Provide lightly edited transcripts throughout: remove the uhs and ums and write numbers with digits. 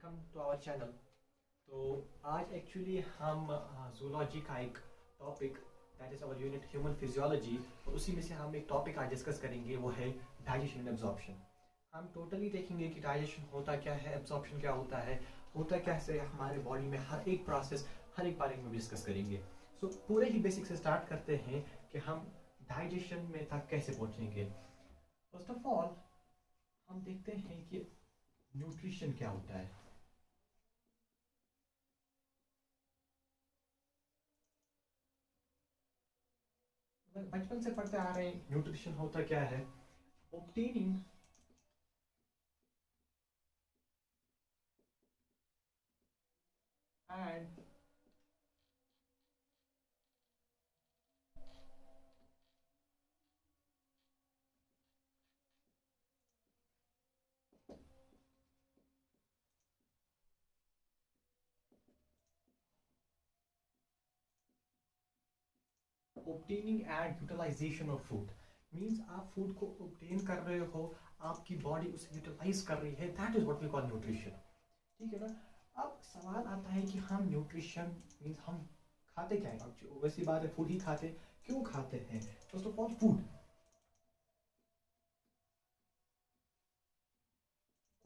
Welcome to our channel. तो आज actually हम जूलॉजी का एक topic that is our unit human physiology, और उसी में से हम एक टॉपिक आज डिस्कस करेंगे, वो है डाइजेशन एंड एब्जॉर्प्शन। हम टोटली देखेंगे कि डाइजेशन होता क्या है, एब्जॉर्प्शन क्या होता क्या है हमारे बॉडी में, हर एक प्रोसेस, हर एक बारे में डिस्कस करेंगे। सो पूरे ही बेसिक से स्टार्ट करते हैं कि हम डाइजेशन में तक कैसे पहुँचेंगे। फर्स्ट ऑफ ऑल हम देखते हैं कि न्यूट्रिशन क्या होता है। बचपन से पढ़ते आ रहे हैं न्यूट्रिशन होता क्या है। obtaining and obtaining and utilization of food means आप फूड को obtain कर रहे हो, आपकी बॉडी उसे यूटिलाइज कर रही है, that is what we call nutrition. ठीक है ना। अब सवाल आता है कि हम न्यूट्रिशन मीन्स हम खाते क्या है। अब वैसी बात है, फूड ही खाते, क्यों खाते हैं। फर्स्ट ऑफ ऑल फूड,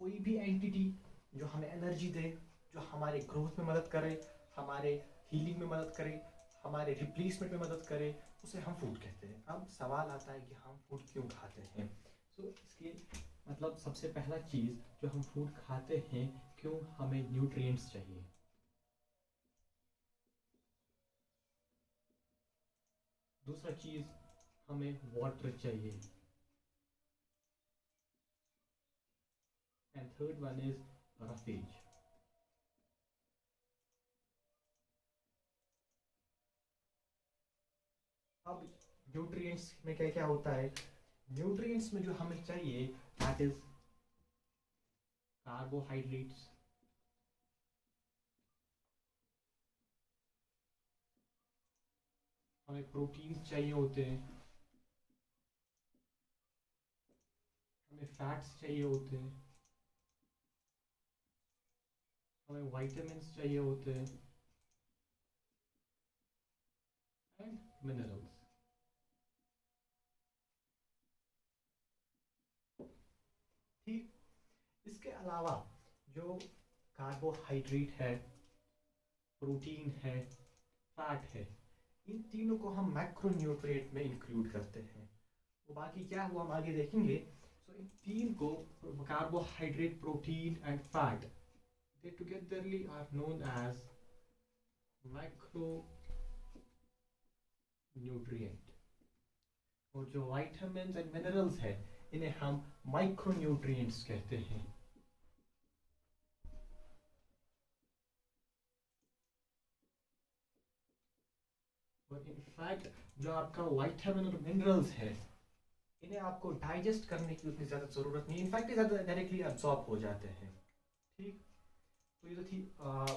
कोई भी एंटिटी जो हमें एनर्जी दे, जो हमारे ग्रोथ में मदद करे, हमारे हीलिंग में मदद करे, हमारे रिप्लेसमेंट में मदद करे, उसे हम फूड कहते हैं। अब सवाल आता है कि हम फूड क्यों खाते हैं। इसके मतलब सबसे पहला चीज़ जो हम फूड खाते हैं, क्यों हमें न्यूट्रिएंट्स चाहिए। दूसरा चीज़ हमें वाटर चाहिए, and third one is roughage. अब न्यूट्रिएंट्स में क्या क्या होता है। न्यूट्रिएंट्स में जो हमें चाहिए दैट इज कार्बोहाइड्रेट्स, हमें प्रोटीन चाहिए होते हैं, हमें फैट्स चाहिए होते हैं, हमें वाइटामिन्स चाहिए होते हैं, एंड मिनरल्स। ठीक। इसके अलावा जो कार्बोहाइड्रेट है, प्रोटीन है, फैट है, इन तीनों को हम मैक्रोन्यूट्रिएंट में इंक्लूड करते हैं। वो बाकी क्या हुआ हम आगे देखेंगे। इन तीन को, carbohydrate, protein and fat, they togetherly are known as macronutrient। और जो vitamins and minerals है, इन्हें हम micronutrients कहते हैं। और इनफैक्ट जो आपका विटामिन और मिनरल्स है, इन्हें आपको डाइजेस्ट करने की उतनी ज़्यादा ज़रूरत नहीं, इनफैक्ट ज़्यादा डायरेक्टली एब्जॉर्ब हो जाते हैं। ठीक। तो ये तो थी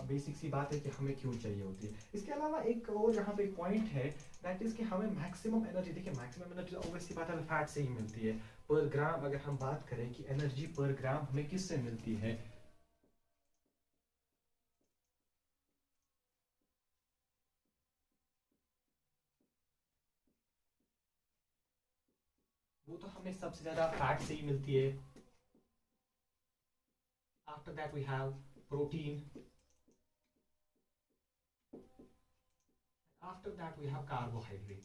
बेसिक सी बात है कि हमें क्यों चाहिए होती है। इसके अलावा एक और यहाँ पे पॉइंट है, दैट इज़ कि हमें मैक्सिमम एनर्जी, देखिए मैक्सिमम एनर्जी ऑब्वियसली बात है फैट से ही मिलती है पर ग्राम। अगर हम बात करें कि एनर्जी पर ग्राम हमें किससे मिलती है, वो तो हमें सबसे ज़्यादा फैट से ही मिलती है। After that we have protein, after that we have carbohydrate.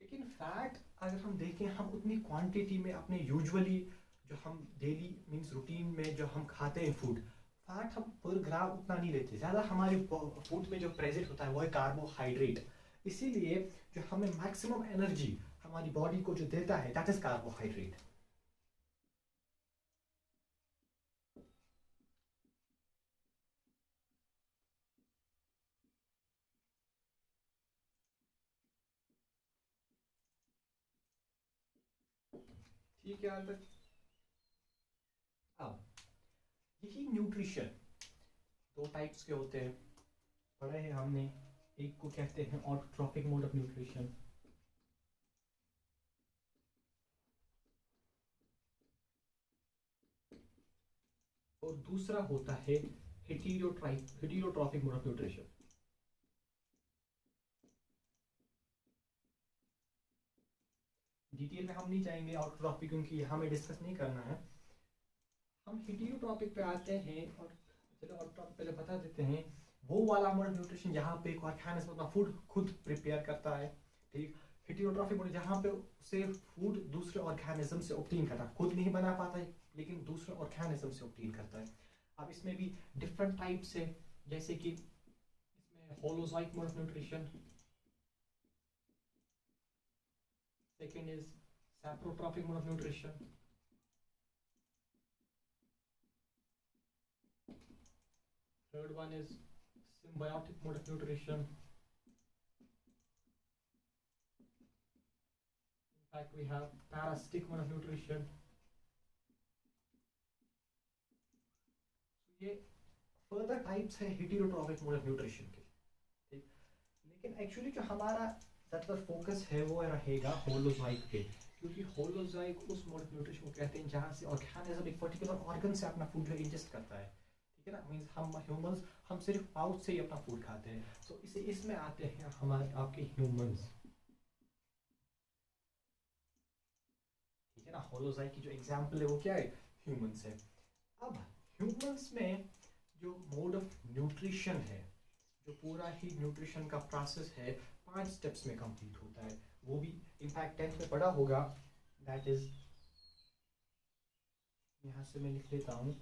लेकिन फैट अगर हम देखें, हम उतनी क्वांटिटी में अपने यूजुअली जो हम डेली मींस रूटीन में जो हम खाते हैं फूड, फैट हम पर ग्राम उतना नहीं लेते। ज़्यादा हमारे फूड में जो प्रेजेंट होता है वो है कार्बोहाइड्रेट। इसीलिए जो हमें मैक्सिमम एनर्जी हमारी बॉडी को जो देता है दैट इज कार्बोहाइड्रेट। ठीक है। अंदर अब यही न्यूट्रिशन दो टाइप्स के होते हैं, पढ़े हैं हमने। एक को कहते हैं ऑटोट्रॉफिक मोड ऑफ न्यूट्रिशन, और दूसरा होता है heterotrophic mode of nutrition. Detail में हम नहीं जाएंगे ऑटोट्रॉफिक, क्योंकि हमें डिस्कस नहीं करना है। हम हेटेरोट्रॉफिक पे आते हैं और चलो ऑटोट्रॉफिक पहले बता देते हैं। वो वाला मोड ऑफ न्यूट्रिशन जहाँ पे एक ऑर्गेनिज्म अपना फूड खुद प्रिपेयर करता है, ठीक। हेटेरोट्रॉफिक मोड जहाँ पे उसे फूड दूसरे ऑर्गेनिज्म से ऑब्टेन करता है, खुद नहीं बना पाता है लेकिन दूसरे ऑर्गेनिज्म से ऑब्टेन करता है। अब इसमें भी डिफरेंट टाइप्स है, जैसे कि इसमें holozoic mode of nutrition, second is saprotrophic mode of nutrition, third one is symbiotic mode of nutrition. In fact, we have parasitic mode of nutrition. So ये further types है heterotrophic mode of nutrition के, ठीक। लेकिन actually जो हमारा ज़्यादातर focus है वो रहेगा होलोजोइक पे, क्योंकि होलोजोइक उस मोड ऑफ न्यूट्रिशन को कहते हैं जहाँ से ऑर्गेनिज्म एक पर्टिकुलर ऑर्गन से अपना फूड जो इंजेस्ट करता है, ठीक है ना। मींस हम ह्यूमंस हम सिर्फ पाउच से ही अपना फूड खाते हैं, तो इसे इसमें आते हैं हमारे आपके ह्यूमंस, ठीक है ना। होलोजोइक की जो एग्जांपल है वो क्या है, ह्यूमंस है। अब ह्यूमंस में जो मोड ऑफ न्यूट्रिशन है, जो पूरा ही न्यूट्रिशन का प्रोसेस है 5 स्टेप्स में कंप्लीट होता है। वो भी इनफैक्ट 10th में पढ़ा होगा, दैट इज, यहाँ से मैं लिख लेता हूँ,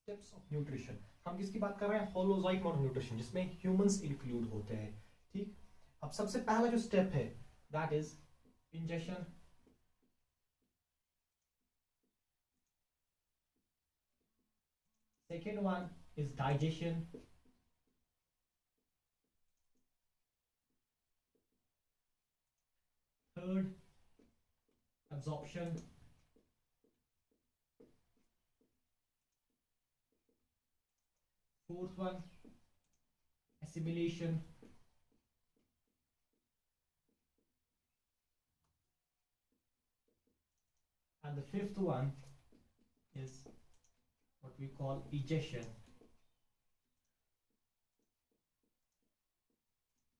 स्टेप्स ऑफ न्यूट्रिशन। हम किसकी बात कर रहे हैं, होलोजोइक मोड ऑफ न्यूट्रिशन, जिसमें ह्यूमंस इंक्लूड होते हैं, ठीक। अब सबसे पहला जो स्टेप है that is injection, second one is digestion, third absorption, fourth one assimilation, and the fifth one is what we call egestion।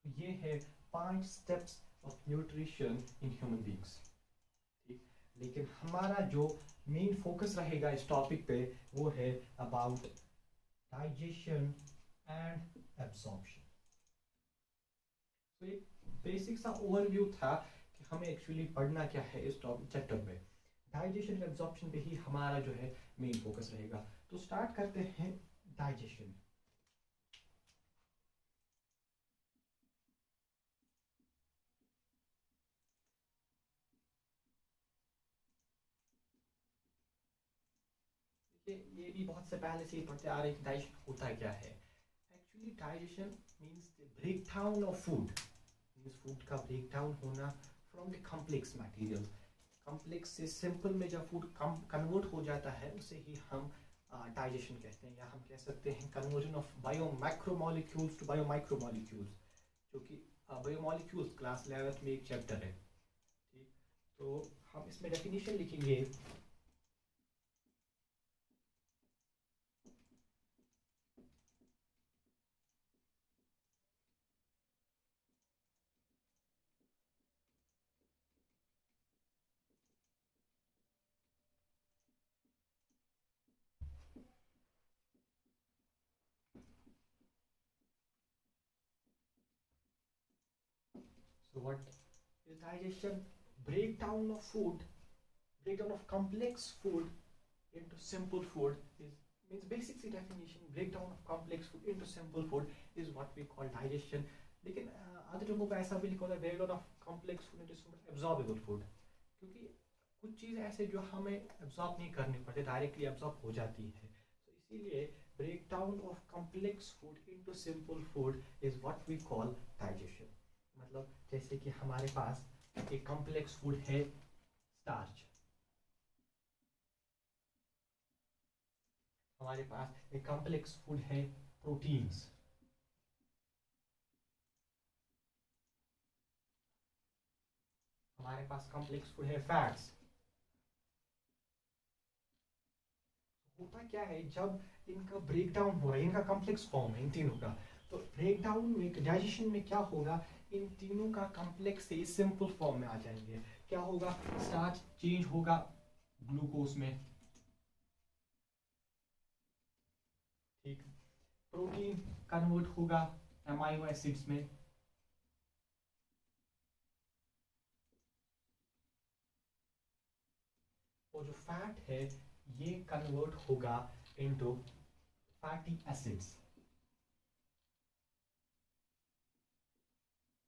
ये है 5 steps of nutrition in human beings, ठीक। लेकिन हमारा जो मेन फोकस रहेगा इस टॉपिक पे वो है अबाउट डाइजेशन एंड एब्जॉर्प्शन। तो एक बेसिक सा ओवरव्यू था कि हमें एक्चुअली पढ़ना क्या है इस टॉपिक चैप्टर में। डाइजेशन एंड एब्जॉर्प्शन पे ही हमारा जो है मेन फोकस रहेगा। तो स्टार्ट करते हैं डाइजेशन। ये भी बहुत से पहले से ही पढ़ते आ रहे हैं कि डाइजेशन होता क्या है। Actually digestion means the break down of food, means food का ब्रेक डाउन होना from the complex material. Complex से सिंपल में जब फूड कन्वर्ट हो जाता है उसे ही हम डाइजेशन कहते हैं, या हम कह सकते हैं conversion of bio micromolecules to bio micromolecules, जो कि बायोमोलिक्यूल्स क्लास 11 में एक चैप्टर है, ठीक। तो हम इसमें डेफिनेशन लिखेंगे। So what is digestion? Breakdown of food, breakdown of complex food into simple food is, means basic C definition, breakdown of complex food into simple food is what we call digestion। लेकिन आधे लोगों को ऐसा भी लिखा होता है breakdown of complex food into simple absorbable food, क्योंकि कुछ चीज़ ऐसे जो हमें absorb नहीं करनी पड़ती, डायरेक्टली absorb हो जाती है, तो इसीलिए breakdown of complex food into simple food is what we call digestion। मतलब जैसे कि हमारे पास एक कॉम्प्लेक्स फूड है स्टार्च, हमारे पास एक कॉम्प्लेक्स फूड है प्रोटीन्स, हमारे पास कॉम्प्लेक्स फूड है फैट्स। होता क्या है जब इनका ब्रेक डाउन हो रहा है, इनका कॉम्प्लेक्स फॉर्म है इन तीनों का, तो ब्रेक डाउन में डाइजेशन में क्या होगा, इन तीनों का कॉम्प्लेक्स से सिंपल फॉर्म में आ जाएंगे। क्या होगा, स्टार्च चेंज होगा ग्लूकोज में, ठीक, प्रोटीन कन्वर्ट होगा अमाइनो एसिड्स में, और जो फैट है ये कन्वर्ट होगा इनटू फैटी एसिड्स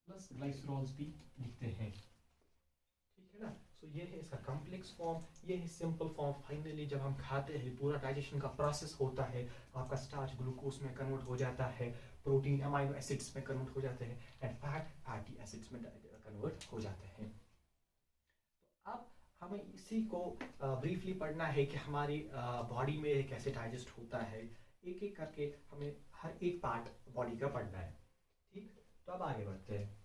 प्लस ग्लाइसरॉल्स भी लिखते हैं, ठीक है ना। सो ये है इसका कॉम्प्लेक्स फॉर्म, ये है सिंपल फॉर्म। फाइनली जब हम खाते हैं पूरा डाइजेशन का प्रोसेस होता है, आपका स्टार्च ग्लूकोज में कन्वर्ट हो जाता है, प्रोटीन अमाइनो एसिड्स में कन्वर्ट हो जाते हैं, एंड फैट फैटी एसिड्स में कन्वर्ट हो जाते हैं। तो अब हमें इसी को ब्रीफली पढ़ना है कि हमारी बॉडी में कैसे डाइजेस्ट होता है, एक एक करके हमें हर एक पार्ट बॉडी का पढ़ना है, ठीक। तो अब आगे बढ़ते हैं।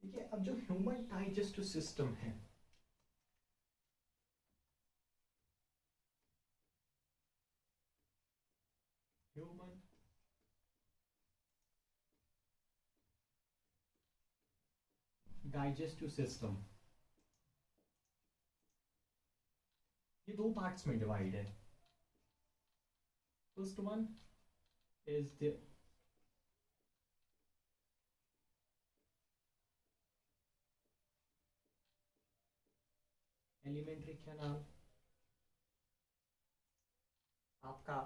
देखिए अब जो ह्यूमन डाइजेस्टिव सिस्टम है, ह्यूमन डाइजेस्टिव सिस्टम ये दो पार्ट्स में डिवाइड है। First one is the alimentary canal. आपका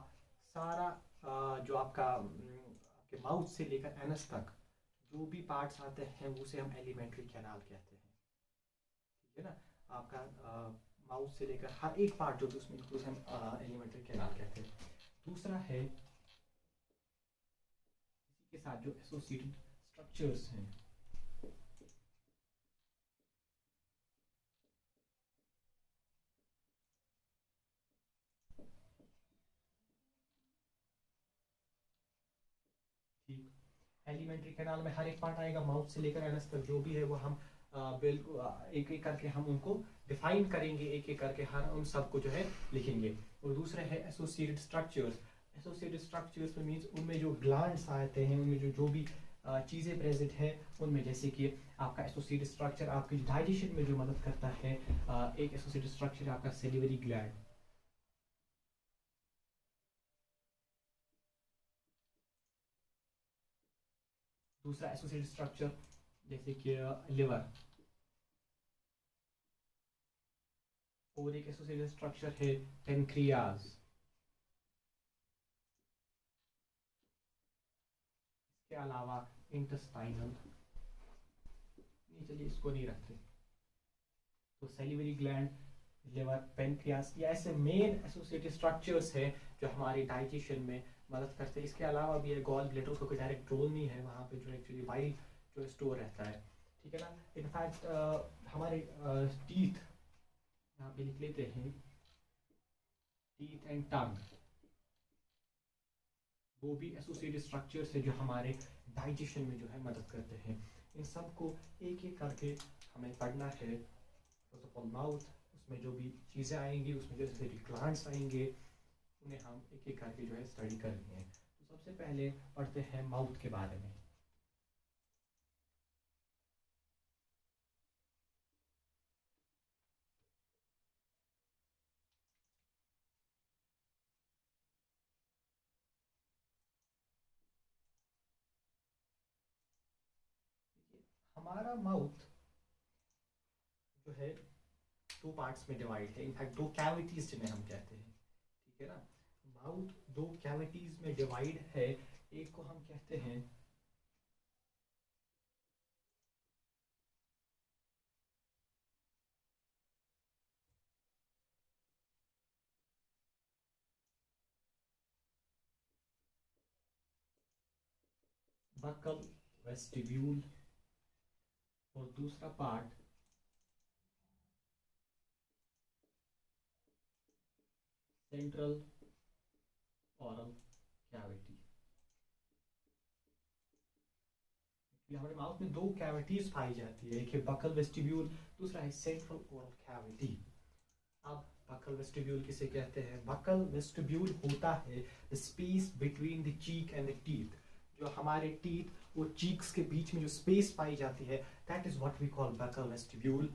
सारा जो आपका आपके माउथ से लेकर एनस तक जो भी पार्ट्स आते हैं उसे हम एलिमेंट्री कैनाल कहते हैं, ठीक है ना। आपका माउथ से लेकर हर एक पार्ट जो भी उसमें उसे हम एलिमेंट्री कैनाल कहते हैं। दूसरा है इसी के साथ जो एसोसिएटेड स्ट्रक्चर्स हैं, ठीक। एलिमेंट्री कैनाल में हर एक पार्ट आएगा, माउथ से लेकर एनस तक जो भी है वो हम बिल्कुल एक एक करके हम उनको डिफाइन करेंगे, एक एक करके हर उन सबको जो है लिखेंगे। और दूसरा है एसोसिएटेड स्ट्रक्चर्स। एसोसिएटेड स्ट्रक्चर्स में मीन्स उनमें जो ग्लैंड्स आते हैं, उनमें जो जो भी चीज़ें प्रेजेंट है उनमें, जैसे कि आपका एसोसिएटेड स्ट्रक्चर आपकी डाइजेशन में जो मदद करता है, एक एसोसिएटेड स्ट्रक्चर आपका सेलिवरी ग्लैंड। दूसरा एसोसिएटेड स्ट्रक्चर जैसे कि लिवर, और एक एसोसिएटेड स्ट्रक्चर है पेनक्रियाज। इसके अलावा इंटेस्टाइनल, नहीं चलिए इसको नहीं रखते। तो सेलिवरी ग्लैंड, लिवर, पेनक्रियास, ये ऐसे मेन एसोसिएटेड स्ट्रक्चर्स हैं जो हमारी डाइजेशन में मदद करते हैं। इसके अलावा भी है गॉल ब्लैडर, उसका कोई डायरेक्ट रोल नहीं है वहाँ पे, जो एक्चुअली बाइल जो स्टोर रहता है, ठीक है ना। इनफैक्ट हमारे टीथ यहाँ पे लिख लेते हैं, टीथ एंड टंग, वो भी एसोसिएटेड स्ट्रक्चर्स है जो हमारे डाइजेशन में जो है मदद करते हैं। इन सबको एक एक करके हमें पढ़ना है। फर्स्ट ऑफ ऑल माउथ, उसमें जो भी चीज़ें आएंगी, उसमें जैसे भी ग्लैंड्स आएंगे, उन्हें हम एक एक करके जो है स्टडी करनी है। तो सबसे पहले पढ़ते हैं माउथ के बारे में। देखिए हमारा माउथ जो है दो पार्ट्स में डिवाइड है, इनफैक्ट दो कैविटीज जिन्हें हम कहते हैं, ठीक है ना। माउथ दो कैविटीज में डिवाइड है। एक को हम कहते हैं बकल वेस्टिब्यूल और दूसरा पार्ट सेंट्रल ओरल कैविटी। हमारे माउथ में दो कैविटीज पाई जाती है, एक है बकल वेस्टिब्यूल, दूसरा है सेंट्रल ओरल कैविटी। अब बकल वेस्टिब्यूल किसे कहते हैं? बकल वेस्टिब्यूल होता है the space between the cheek and the teeth. जो हमारे टीथ वो चीक्स के बीच में जो स्पेस पाई जाती है, that is what we call buccal vestibule.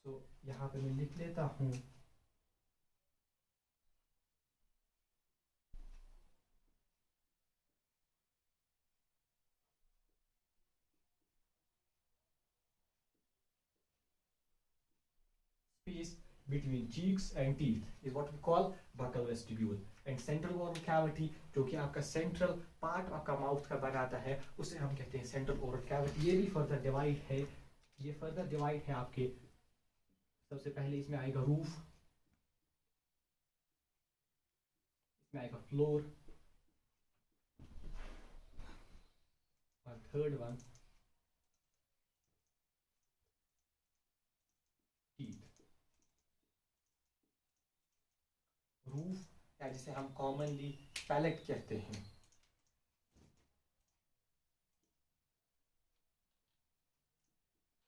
So यहाँ पे मैं लिख लेता हूँ space between cheeks and teeth is what we call buccal vestibule, and central oral cavity जो कि आपका सेंट्रल पार्ट आपका माउथ का बनाता है उसे हम कहते हैं सेंट्रल ओरल कैविटी। ये भी फर्दर डिवाइड है, ये फर्दर डिवाइड है आपके। सबसे पहले इसमें आएगा रूफ, इसमें आएगा फ्लोर, और थर्ड वन टीथ। रूफ या जिसे हम कॉमनली पैलेट कहते हैं,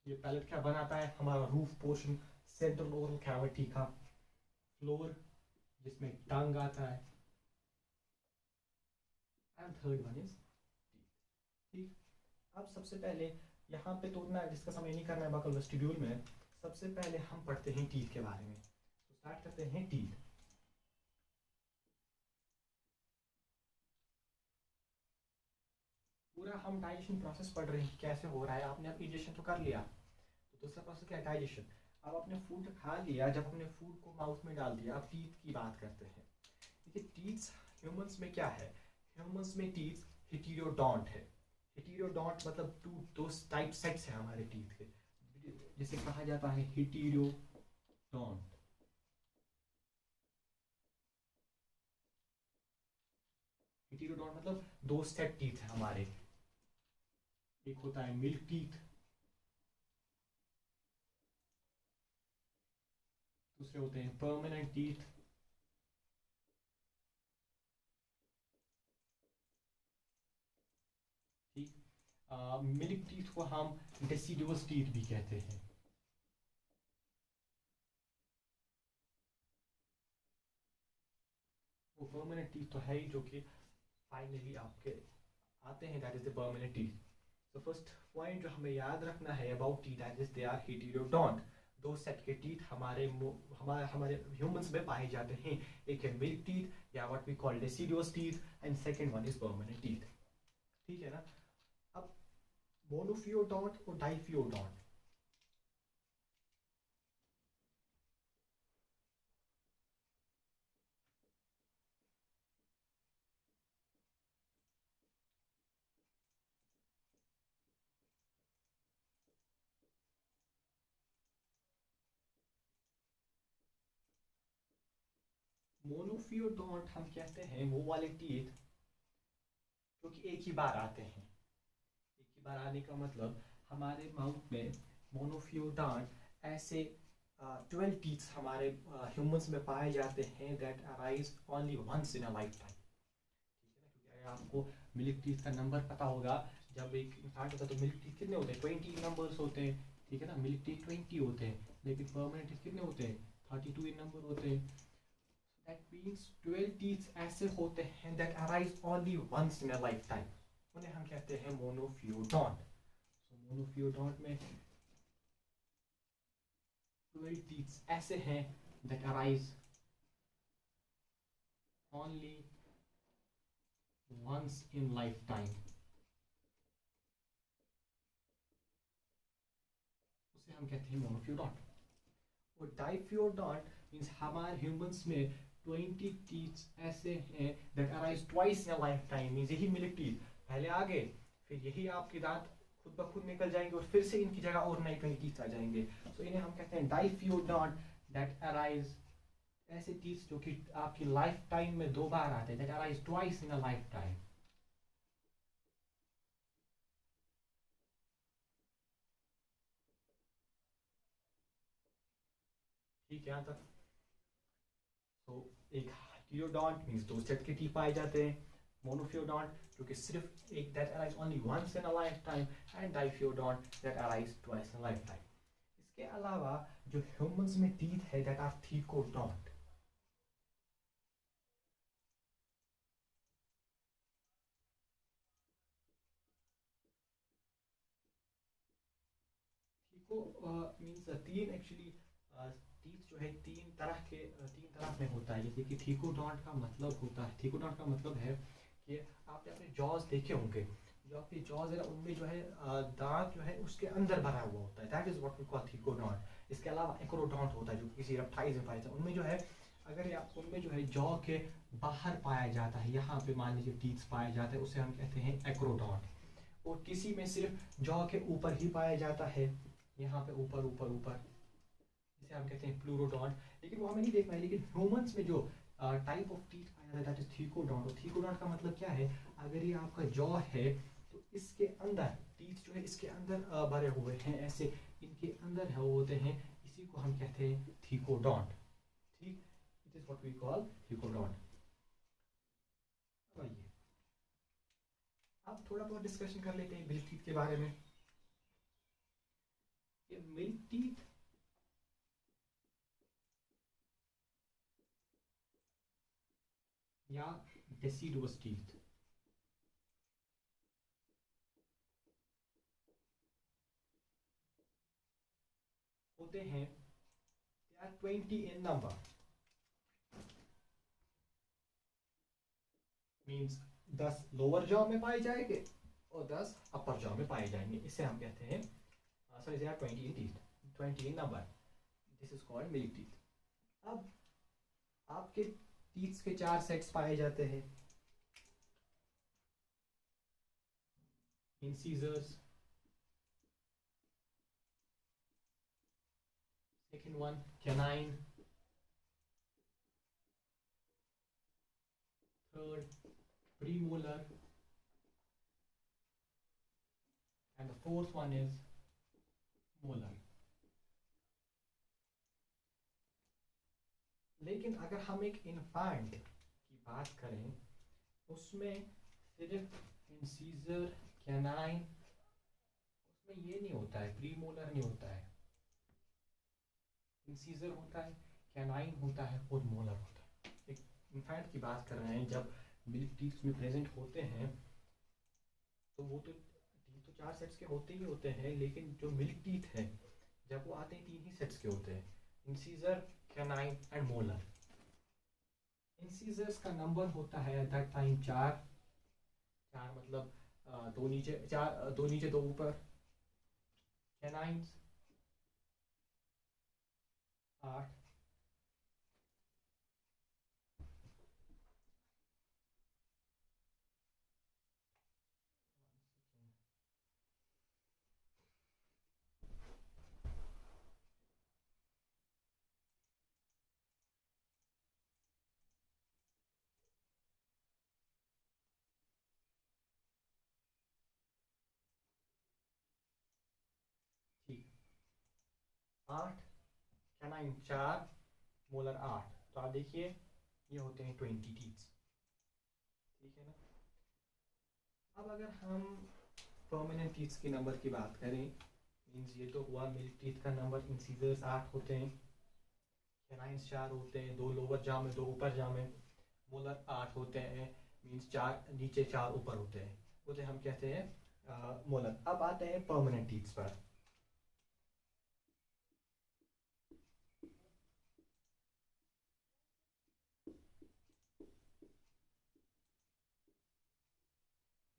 ये पैलेट क्या बनाता है? हमारा roof portion central oral cavity का। फ्लोर जिसमें टंग आता है, and third one is teeth. ठीक, अब सबसे पहले यहाँ पे तो उतना डिस्कस हमें नहीं करना है बकल वेस्टिब्यूल में। सबसे पहले हम पढ़ते हैं टीथ के बारे में। तो स्टार्ट करते हैं टीथ। पूरा हम डाइजेशन प्रोसेस पढ़ रहे हैं कैसे हो रहा है। आपने अब डाइजेशन तो कर लिया, तो दूसरा प्रोसेस क्या है? डाइजेशन। अब आपने फूड खा लिया, जब आपने फूड को माउथ में डाल दिया, अब टीथ की बात करते हैं। देखिए टीथ ह्यूमंस में क्या है? ह्यूमंस में टीथ हेटेरोडोंट है। हेटेरोडोंट मतलब दो टाइप सेट्स है हमारे टीथ के, जिसे कहा जाता है हेटेरोडोंट। हेटेरोडोंट मतलब दो सेट टीथ है हमारे। एक होता है मिल्क टीथ, दूसरे होते हैं परमानेंट टीथ। ठीक, मिल्क टीथ को हम डेसिडुअस टीथ भी कहते हैं। वो परमानेंट टीथ तो है ही, जो कि फाइनली आपके आते हैं, that is the permanent teeth. So first point जो हमें याद रखना है about teeth, that is they are heterodont. दो सेट के टीथ हमारे हमारे ह्यूमंस में पाए जाते हैं। एक है मिल्क टीथ या what we call deciduous teeth, and second one is permanent teeth. ठीक है ना? अब मोनोफियोडोंट और डाइफियोडोंट। मोनोफियोडोंट हम कहते हैं वो वाले टीथ जो कि एक ही बार आते हैं। एक ही बार आने का मतलब हमारे माउथ में मोनोफियोडोंट ऐसे 12 टीथ्स हमारे ह्यूमंस में पाए जाते हैं that arise only once in a life time. ठीक है ना? क्योंकि अगर आपको मिल्क टीथ का नंबर पता होगा, जब एक इंसान होता है तो मिल्क टीथ कितने होते हैं? 20 नंबर्स होते हैं। ठीक है ना? मिल्क टीथ 20 होते हैं, लेकिन परमानेंट टीथ कितने होते हैं? 32 इन नंबर होते हैं। दैट मीन्स 12 टीथ ऐसे होते हैं that arise only once in a life time, उन्हें हम कहते हैं मोनोफियोडोंट। सो मोनोफियोडोंट में 12 टीथ ऐसे हैं that arise only once in life time, उसे हम कहते हैं मोनोफियोडोंट। और डाइफियोडोंट मींस हमारे ह्यूमंस में 20 टीथ ऐसे हैं that arise twice in a life time. Means यही मिल्क टीथ पहले आ गए, फिर यही आपके दांत खुद ब खुद निकल जाएंगे और फिर से इनकी जगह और नए 20 टीथ आ जाएंगे। तो इन्हें हम कहते हैं डाइफियोडोंट दैट अराइज, ऐसे टीथ जो कि आपकी लाइफ टाइम में दो बार आते हैं, that arise twice in a life time. ठीक है यहाँ तक। तो एक टीओडॉन्ट मीन्स दो सेट के टीथ पाए जाते हैं, मोनोफियोडॉन्ट जो कि सिर्फ एक that arise only once in a life time, and diphyodont that arise twice in life time. इसके अलावा जो ह्यूमंस में टीथ है that are thecodont. Theco means तीन एक्चुअली टीथ जो है तीन तरह में होता है। जैसे कि थीकोडॉन्ट का मतलब होता है, थीकोडॉन्ट का मतलब है कि आपने अपने जॉज देखे होंगे, जो आपके जॉज है ना उनमें जो है दांत जो है उसके अंदर भरा हुआ होता है, that is what we call thecodont. इसके अलावा एक्रोडॉन्ट होता है जो किसी रेप्टाइल्स में पाया जाता है, उनमें जो है अगर आप उनमें जो है जॉ के बाहर पाया जाता है, यहाँ पे मान लीजिए टीथ पाया जाता है, उसे हम कहते हैं एक्रोडॉन्ट। और किसी में सिर्फ जॉ के ऊपर ही पाया जाता है, यहाँ पे ऊपर ऊपर ऊपर, जिसे हम कहते हैं प्लूरोडॉन्ट। लेकिन वो हमें नहीं देखना है। लेकिन ह्यूमंस में जो टाइप ऑफ टीथ पाया जाता है दैट इज थीकोडॉन्ट। और थीकोडॉन्ट का मतलब क्या है, अगर ये आपका जॉ है तो इसके अंदर टीथ जो है इसके अंदर भरे हुए हैं, ऐसे इनके अंदर है वो होते हैं, इसी को हम कहते हैं थीकोडॉन्ट। ठीक, it is what we call thecodont. आइए अब थोड़ा बहुत डिस्कशन कर लेते हैं मिल्क टीथ के बारे में। ये मिल्क टीथ या डेसिडुअस टीथ होते हैं, they are 20 in number, means 10 lower jaw में पाए जाएंगे और 10 अपर जॉ में पाए जाएंगे। इसे हम कहते हैं sorry they are 20 in teeth, 20 in number, this is called milk teeth. अब आपके टीथ के 4 सेट्स पाए जाते हैं, incisors, second one canine, third premolar, and the fourth one is molar। लेकिन अगर हम एक इन्फेंट की बात करें, उसमें सिर्फ इंसीजर, कैनाइन, उसमें ये नहीं होता है, प्रीमोलर नहीं होता है, इंसीजर होता है, कैनाइन होता है और मोलर होता है। एक इन्फेंट की बात कर रहे हैं, जब मिल्क टीथ में प्रेजेंट होते हैं तो वो तो टीथ तो 4 सेट्स के होते ही होते हैं, लेकिन जो मिल्क टीथ है जब वो आते हैं 3 ही सेट्स के होते हैं, incisor, canine and molar. Incisors का नंबर होता है एट दैट टाइम 4, 4 मतलब दो नीचे, 4 दो नीचे दो ऊपर, कैनाइन्स 8, ठीक, 8 कैनाइन 4 मोलर 8, तो आप देखिए ये होते हैं 20 टीथ्स। ठीक है ना। अब अगर हम परमानेंट टीथ्स के नंबर की बात करें, मीन्स ये तो हुआ मिल्क टीथ का नंबर, इंसीजर्स 8 होते हैं, कैनाइन्स 4 होते हैं, 2 लोअर जाम में 2 ऊपर जाम में, मोलर 8 होते हैं, मीन्स 4 नीचे 4 ऊपर होते हैं, उसे हम कहते हैं मोलर। अब आते हैं परमानेंट टीथ्स पर।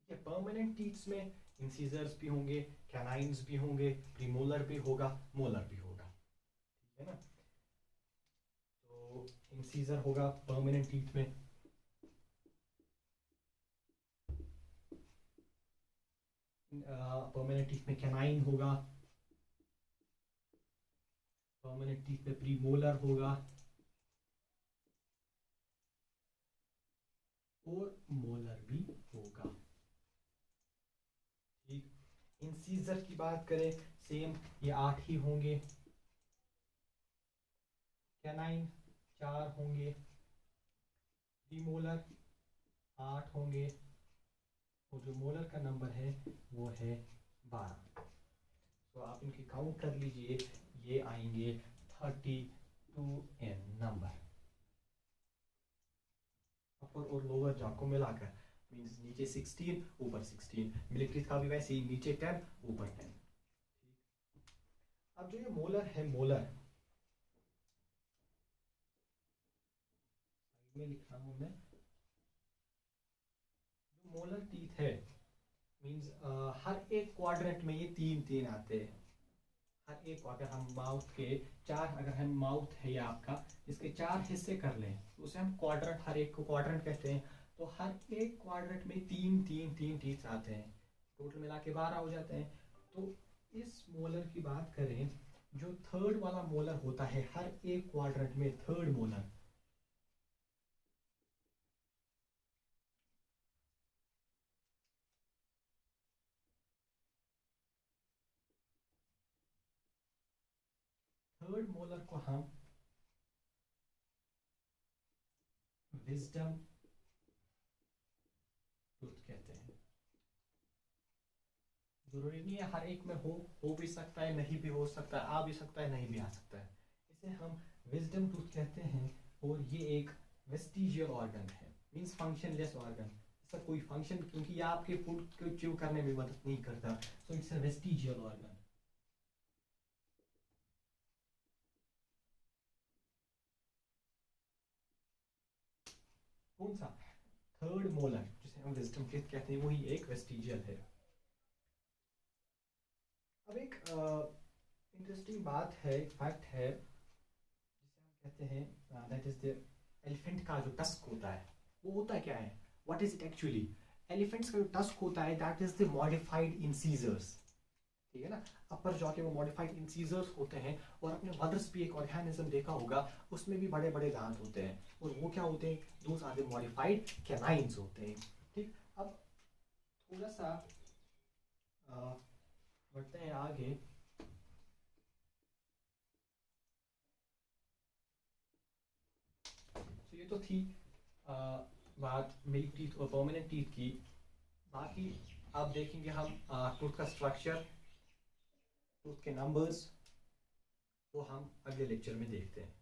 ये परमानेंट टीथ्स में इंसीजर्स भी होंगे, कैनाइन्स भी होंगे, प्रीमोलर भी होगा, मोलर भी होगा। ठीक है ना। तो इंसीजर होगा परमानेंट टीथ में, परमानेंट टीथ में कैनाइन होगा, परमानेंट टीथ में प्रीमोलर होगा और मोलर भी होगा। ठीक, इंसीजर की बात करें, सेम ये 8 ही होंगे, कैनाइन 4 होंगे, प्रीमोलर 8 होंगे, और जो मोलर का नंबर है वो है 12। तो आप इनकी काउंट कर लीजिए, ये आएंगे 32 इन नंबर, अपर और लोअर जाको मिलाकर, मींस नीचे 16 ऊपर 16, मिलिट्री का भी वैसे ही, नीचे 10 ऊपर 10। अब जो ये मोलर है, मोलर में लिख रहा हूं मैं, जो मोलर टीथ है मींस हर एक क्वाड्रेंट में ये 3 3 आते हैं। हर एक, अगर हम माउथ के 4, अगर हम माउथ है ये आपका, इसके 4 हिस्से कर लें तो उसे हम क्वाड्रेंट, हर एक को क्वाड्रेंट कहते हैं। तो हर एक क्वाड्रेंट में 3 3 3 टीथ आते हैं, टोटल मिला के 12 हो जाते हैं। तो इस मोलर की बात करें, जो थर्ड वाला मोलर होता है हर एक क्वाड्रेंट में, थर्ड मोलर, थर्ड मोलर को हम विजडम टूथ कहते हैं। जरूरी नहीं है हर एक में हो भी सकता है, नहीं भी हो सकता है, आ भी सकता है, नहीं भी आ सकता है। इसे हम विजडम टूथ कहते हैं। और ये एक वेस्टिजियल ऑर्गन है, मींस फंक्शनलेस ऑर्गन, इसका कोई फंक्शन, क्योंकि ये आपके फूड को च्यू करने में मदद नहीं करता, so it's a vestigial organ. कौन सा? थर्ड मोलर, जिसे हम विजडम टीथ कहते हैं, वही एक वेस्टिजियल है। अब एक इंटरेस्टिंग बात है, एक फैक्ट है, जिसे हम कहते हैं, दैट इज द एलिफेंट का जो टस्क होता है, वो होता क्या है, what is it actually? Elephants का जो टस्क होता है, that is the modified incisors, ठीक है ना। अपर जॉ के वो मॉडिफाइड इंसीजर्स होते हैं। और अपने मदर्स भी एक ऑर्गेनिज्म देखा होगा, उसमें भी बड़े बड़े दांत होते हैं, और वो क्या होते हैं, those are the modified canines होते हैं। ठीक, अब थोड़ा सा बढ़ते हैं आगे। तो ये तो थी बात मिल्क टीथ और परमानेंट टीथ की। बाकी अब देखेंगे हम टूथ का स्ट्रक्चर, टूथ के नंबर्स, वो हम अगले लेक्चर में देखते हैं।